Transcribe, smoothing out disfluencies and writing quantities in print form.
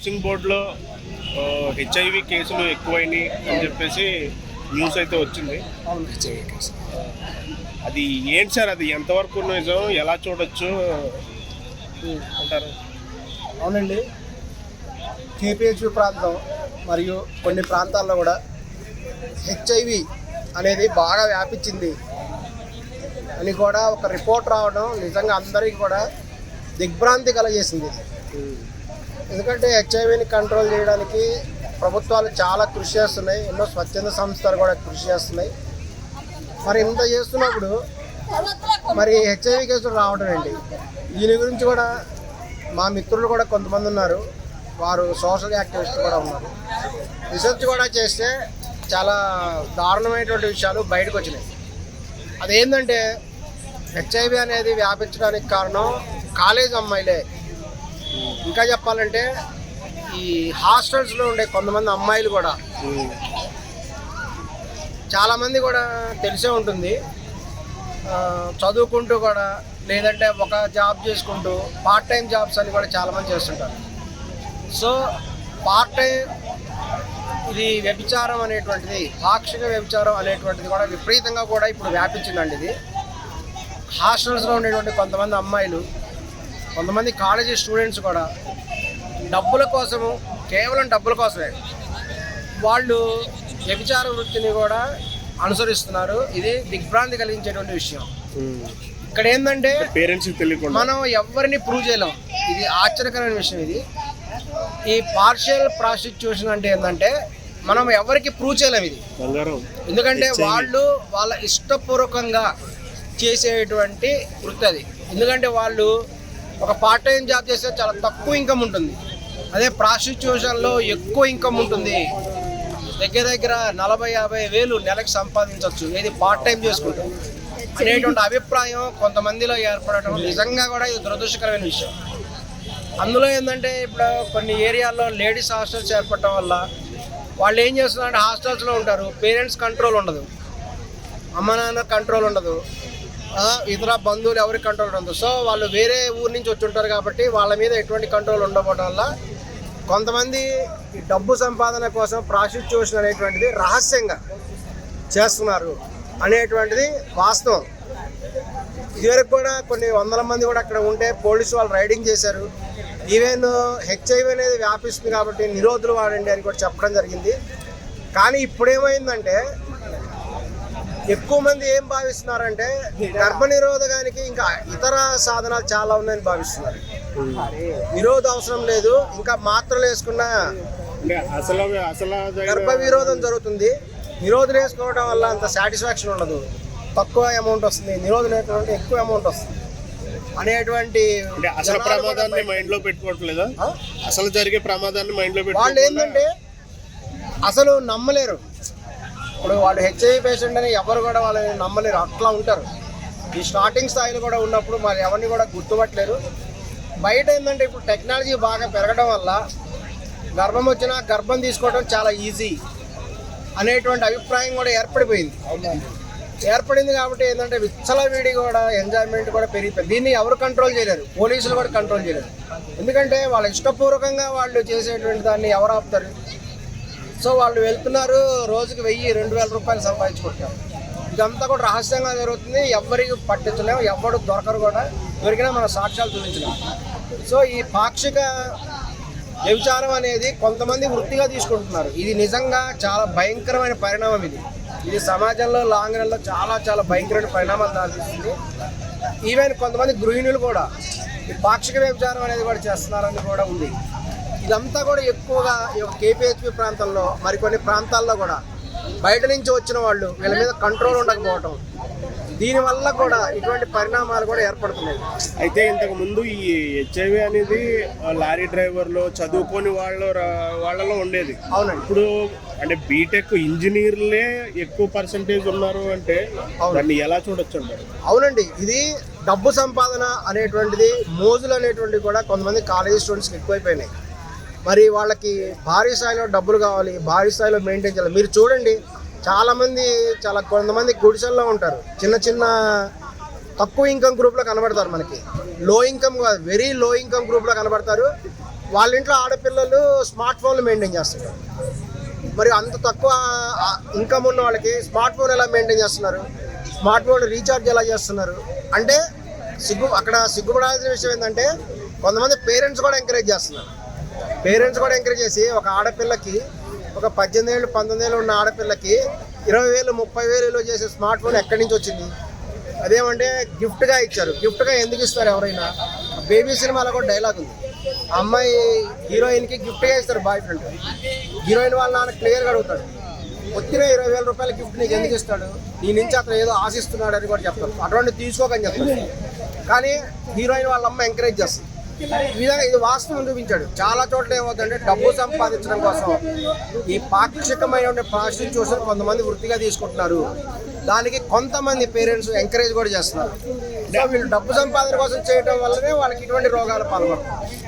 Housing బోర్డులో HIV కేసులు ఎక్కువైనాయి అని చెప్పేసి న్యూస్ అయితే వచ్చింది. అవును, హెచ్ఐవి కేసు. అది ఏంటి సార్, అది ఎంతవరకు నిజం, ఎలా చూడొచ్చు అంటారు? అవునండి, కేపీహెచ్పి ప్రాంతం మరియు కొన్ని ప్రాంతాల్లో కూడా హెచ్ఐవి అనేది బాగా వ్యాపించింది అని కూడా ఒక రిపోర్ట్ రావడం నిజంగా అందరికీ కూడా దిగ్భ్రాంతి కలగజేసింది. ఎందుకంటే హెచ్ఐవిని కంట్రోల్ చేయడానికి ప్రభుత్వాలు చాలా కృషి చేస్తున్నాయి, ఎన్నో స్వచ్ఛంద సంస్థలు కూడా కృషి చేస్తున్నాయి. మరి ఇంత చేస్తున్నప్పుడు మరి హెచ్ఐవి కేసులు రావడం ఏంటి? దీని గురించి కూడా మా మిత్రులు కూడా కొంతమంది ఉన్నారు, వారు సోషల్ యాక్టివిస్ట్ కూడా ఉన్నారు. రీసెర్చ్ కూడా చేస్తే చాలా దారుణమైనటువంటి విషయాలు బయటకు వచ్చినాయి. అదేంటంటే హెచ్ఐవి అనేది వ్యాపించడానికి కారణం కాలేజ్ అమ్మాయిలే. ఇంకా చెప్పాలంటే ఈ హాస్టల్స్లో ఉండే కొంతమంది అమ్మాయిలు కూడా, చాలామంది కూడా తెలిసే ఉంటుంది, చదువుకుంటూ కూడా లేదంటే ఒక జాబ్ చేసుకుంటూ పార్ట్ టైం జాబ్స్ అని కూడా చాలామంది చేస్తుంటారు. సో పార్ట్ టైం ఇది వ్యభిచారం అనేటువంటిది, పాక్షిక వ్యభిచారం అనేటువంటిది కూడా విపరీతంగా కూడా ఇప్పుడు వ్యాపించిందండి. ఇది హాస్టల్స్లో ఉండేటువంటి కొంతమంది అమ్మాయిలు, కొంతమంది కాలేజీ స్టూడెంట్స్ కూడా డబ్బుల కోసము, కేవలం డబ్బుల కోసమే వాళ్ళు వ్యభిచార వృత్తిని కూడా అనుసరిస్తున్నారు. ఇది దిగ్భ్రాంతి కలిగించేటువంటి విషయం. ఇక్కడ ఏంటంటే పేరెంట్స్ తెలియకుండా మనం ఎవరిని ప్రూవ్ చేయలేం. ఇది ఆశ్చర్యకరమైన విషయం. ఇది ఈ పార్షియల్ ప్రాస్టిట్యూషన్ అంటే ఏంటంటే మనం ఎవరికి ప్రూవ్ చేయలేం ఇది. ఎందుకంటే వాళ్ళు వాళ్ళ ఇష్టపూర్వకంగా చేసేటువంటి వృత్తి అది. ఎందుకంటే వాళ్ళు ఒక పార్ట్ టైం జాబ్ చేస్తే చాలా తక్కువ ఇన్కమ్ ఉంటుంది, అదే ప్రాస్టిట్యూషన్లో ఎక్కువ ఇన్కమ్ ఉంటుంది. దగ్గర దగ్గర 40-50 వేలు నెలకు సంపాదించవచ్చు ఏది పార్ట్ టైం చేసుకుంటాం అనేటువంటి అభిప్రాయం కొంతమందిలో ఏర్పడటం నిజంగా కూడా ఇది దురదృష్టకరమైన విషయం. అందులో ఏంటంటే ఇప్పుడు కొన్ని ఏరియాల్లో లేడీస్ హాస్టల్స్ ఏర్పడటం వల్ల వాళ్ళు ఏం చేస్తున్నారంటే హాస్టల్స్లో ఉంటారు, పేరెంట్స్ కంట్రోల్ ఉండదు, అమ్మ నాన్న కంట్రోల్ ఉండదు, ఇతర బంధువులు ఎవరికి కంట్రోల్ ఉండదు. సో వాళ్ళు వేరే ఊరు నుంచి వచ్చి ఉంటారు కాబట్టి వాళ్ళ మీద ఎటువంటి కంట్రోల్ ఉండకపోవడం వల్ల కొంతమంది ఈ డబ్బు సంపాదన కోసం ప్రాస్టిట్యూషన్ అనేటువంటిది రహస్యంగా చేస్తున్నారు అనేటువంటిది వాస్తవం. ఇదివరకు కూడా కొన్ని వందల మంది కూడా అక్కడ ఉంటే పోలీసు వాళ్ళు రైడింగ్ చేశారు. ఈవెన్ హెచ్ఐవి అనేది వ్యాపిస్తుంది కాబట్టి నిరోధులు వాడండి అని కూడా చెప్పడం జరిగింది. కానీ ఇప్పుడేమైందంటే ఎక్కువ మంది ఏం భావిస్తున్నారంటే గర్భనిరోధకానికి ఇంకా ఇతర సాధనాలు చాలా ఉన్నాయని భావిస్తున్నారు. నిరోధ అవసరం లేదు, ఇంకా మాత్రలు వేసుకున్న గర్భ విరోధం జరుగుతుంది. నిరోధం వేసుకోవడం వల్ల అంత సాటిస్ఫాక్షన్ ఉండదు, తక్కువ అమౌంట్ వస్తుంది, నిరోధం వేసుకుంటే ఎక్కువ అమౌంట్ వస్తుంది అనేటువంటి అసలు ప్రమాదాన్ని మైండ్ లో పెట్టుకోవట్లేదా? అసలు జరిగే ప్రమాదాన్ని మైండ్ లో వాళ్ళు ఏంటంటే అసలు నమ్మలేరు. ఇప్పుడు వాళ్ళు హెచ్ఐవి పేషెంట్ అని ఎవరు కూడా వాళ్ళని నమ్మలేరు, అట్లా ఉంటారు. ఈ స్టార్టింగ్ స్థాయిలో కూడా ఉన్నప్పుడు మరి ఎవరిని కూడా గుర్తుపట్టలేరు. బయట ఏంటంటే ఇప్పుడు టెక్నాలజీ బాగా పెరగడం వల్ల గర్భం వచ్చినా గర్భం తీసుకోవడం చాలా ఈజీ అనేటువంటి అభిప్రాయం కూడా ఏర్పడింది కాబట్టి ఏంటంటే విచ్చలవిడి కూడా ఎంజాయ్మెంట్ కూడా పెరిగిపోయింది. దీన్ని ఎవరు కంట్రోల్ చేయలేరు, పోలీసులు కూడా కంట్రోల్ చేయలేరు. ఎందుకంటే వాళ్ళ ఇష్టపూర్వకంగా వాళ్ళు చేసేటువంటి దాన్ని ఎవరు ఆపుతారు? సో వాళ్ళు వెళ్తున్నారు, రోజుకి 1000-2000 రూపాయలు సంపాదించుకుంటారు. ఇదంతా కూడా రహస్యంగా జరుగుతుంది, ఎవరికి పట్టించలేము, ఎవరు దొరకరు కూడా, దొరికినా మన సాక్ష్యాలు చూపించలేము. సో ఈ పాక్షిక వ్యభిచారం అనేది కొంతమంది వృత్తిగా తీసుకుంటున్నారు. ఇది నిజంగా చాలా భయంకరమైన పరిణామం. ఇది సమాజంలో లాంగ్ రన్లో చాలా చాలా భయంకరమైన పరిణామాలు దాల్చేస్తుంది. ఈవెన్ కొంతమంది గృహిణులు కూడా ఈ పాక్షిక వ్యభిచారం అనేది కూడా చేస్తున్నారని కూడా ఉంది. ఇదంతా కూడా ఎక్కువగా ఈ కేపీహెచ్పి ప్రాంతంలో మరికొన్ని ప్రాంతాల్లో కూడా బయట నుంచి వచ్చిన వాళ్ళు వీళ్ళ మీద కంట్రోల్ ఉండకపోవటం, దీనివల్ల కూడా ఇటువంటి పరిణామాలు కూడా ఏర్పడుతున్నాయి. అయితే ఇంతకు ముందు ఈ హెచ్ఐవి అనేది లారీ డ్రైవర్లు, చదువుకోని వాళ్ళలో ఉండేది. అవునండి. ఇప్పుడు అంటే బీటెక్ ఇంజనీర్లే ఎక్కువ పర్సంటేజ్ ఉన్నారు అంటే దాన్ని ఎలా చూడొచ్చు అంటారు? అవునండి, ఇది డబ్బు సంపాదన అనేటువంటిది, మోజులు అనేటువంటివి కూడా కొంతమంది కాలేజీ స్టూడెంట్స్కి ఎక్కువైపోయినాయి. మరి వాళ్ళకి భారీ స్థాయిలో డబ్బులు కావాలి, భారీ స్థాయిలో మెయింటైన్ చేయాలి. మీరు చూడండి, కొంతమంది గుడిసెల్లో ఉంటారు, చిన్న చిన్న తక్కువ ఇన్కమ్ గ్రూప్లో కనబడతారు. మనకి లో ఇన్కమ్ కాదు, వెరీ లో ఇన్కమ్ గ్రూప్లో కనబడతారు. వాళ్ళ ఇంట్లో ఆడపిల్లలు స్మార్ట్ ఫోన్లు మెయింటైన్ చేస్తున్నారు. మరి అంత తక్కువ ఇన్కమ్ ఉన్న వాళ్ళకి స్మార్ట్ ఫోన్ ఎలా మెయింటైన్ చేస్తున్నారు, స్మార్ట్ ఫోన్ రీఛార్జ్ ఎలా చేస్తున్నారు అంటే అక్కడ సిగ్గుపడాల్సిన విషయం ఏంటంటే కొంతమంది పేరెంట్స్ కూడా ఎంకరేజ్ చేస్తున్నారు. పేరెంట్స్ కూడా ఎంకరేజ్ చేసి ఒక ఆడపిల్లకి, ఒక 18 ఏళ్ళు 19 ఏళ్ళు ఉన్న ఆడపిల్లకి 20,000 30,000 చేసే స్మార్ట్ ఫోన్ ఎక్కడి నుంచి వచ్చింది? అదేమంటే గిఫ్ట్గా ఇచ్చారు. గిఫ్ట్గా ఎందుకు ఇస్తారు ఎవరైనా? బేబీ సినిమాలో కూడా డైలాగ్ ఉంది, ఆ అమ్మాయి హీరోయిన్కి గిఫ్ట్గా ఇస్తారు బాయ్ ఫ్రెండ్. హీరోయిన్ వాళ్ళ నాన్న క్లియర్గా అడుగుతాడు, వచ్చిన 20,000 రూపాయల గిఫ్ట్ నీకు ఎందుకు ఇస్తాడు, నీ నుంచి అతను ఏదో ఆశిస్తున్నాడు అని కూడా చెప్తారు. అటువంటి తీసుకోకని చెప్తారు. కానీ హీరోయిన్ వాళ్ళ అమ్మ ఎంకరేజ్ చేస్తుంది. ఈ విధంగా ఇది వాస్తవం చూపించాడు. చాలా చోట్ల ఏమవుతుందంటే డబ్బు సంపాదించడం కోసం ఈ పాక్షికమైన ప్రాస్టిట్యూషన్ కొంతమంది వృత్తిగా తీసుకుంటున్నారు. దానికి కొంతమంది పేరెంట్స్ ఎంకరేజ్ కూడా చేస్తున్నారు. సో వీళ్ళు డబ్బు సంపాదన కోసం చేయడం వల్లనే వాళ్ళకి ఇటువంటి రోగాలు పాల్గొంటారు.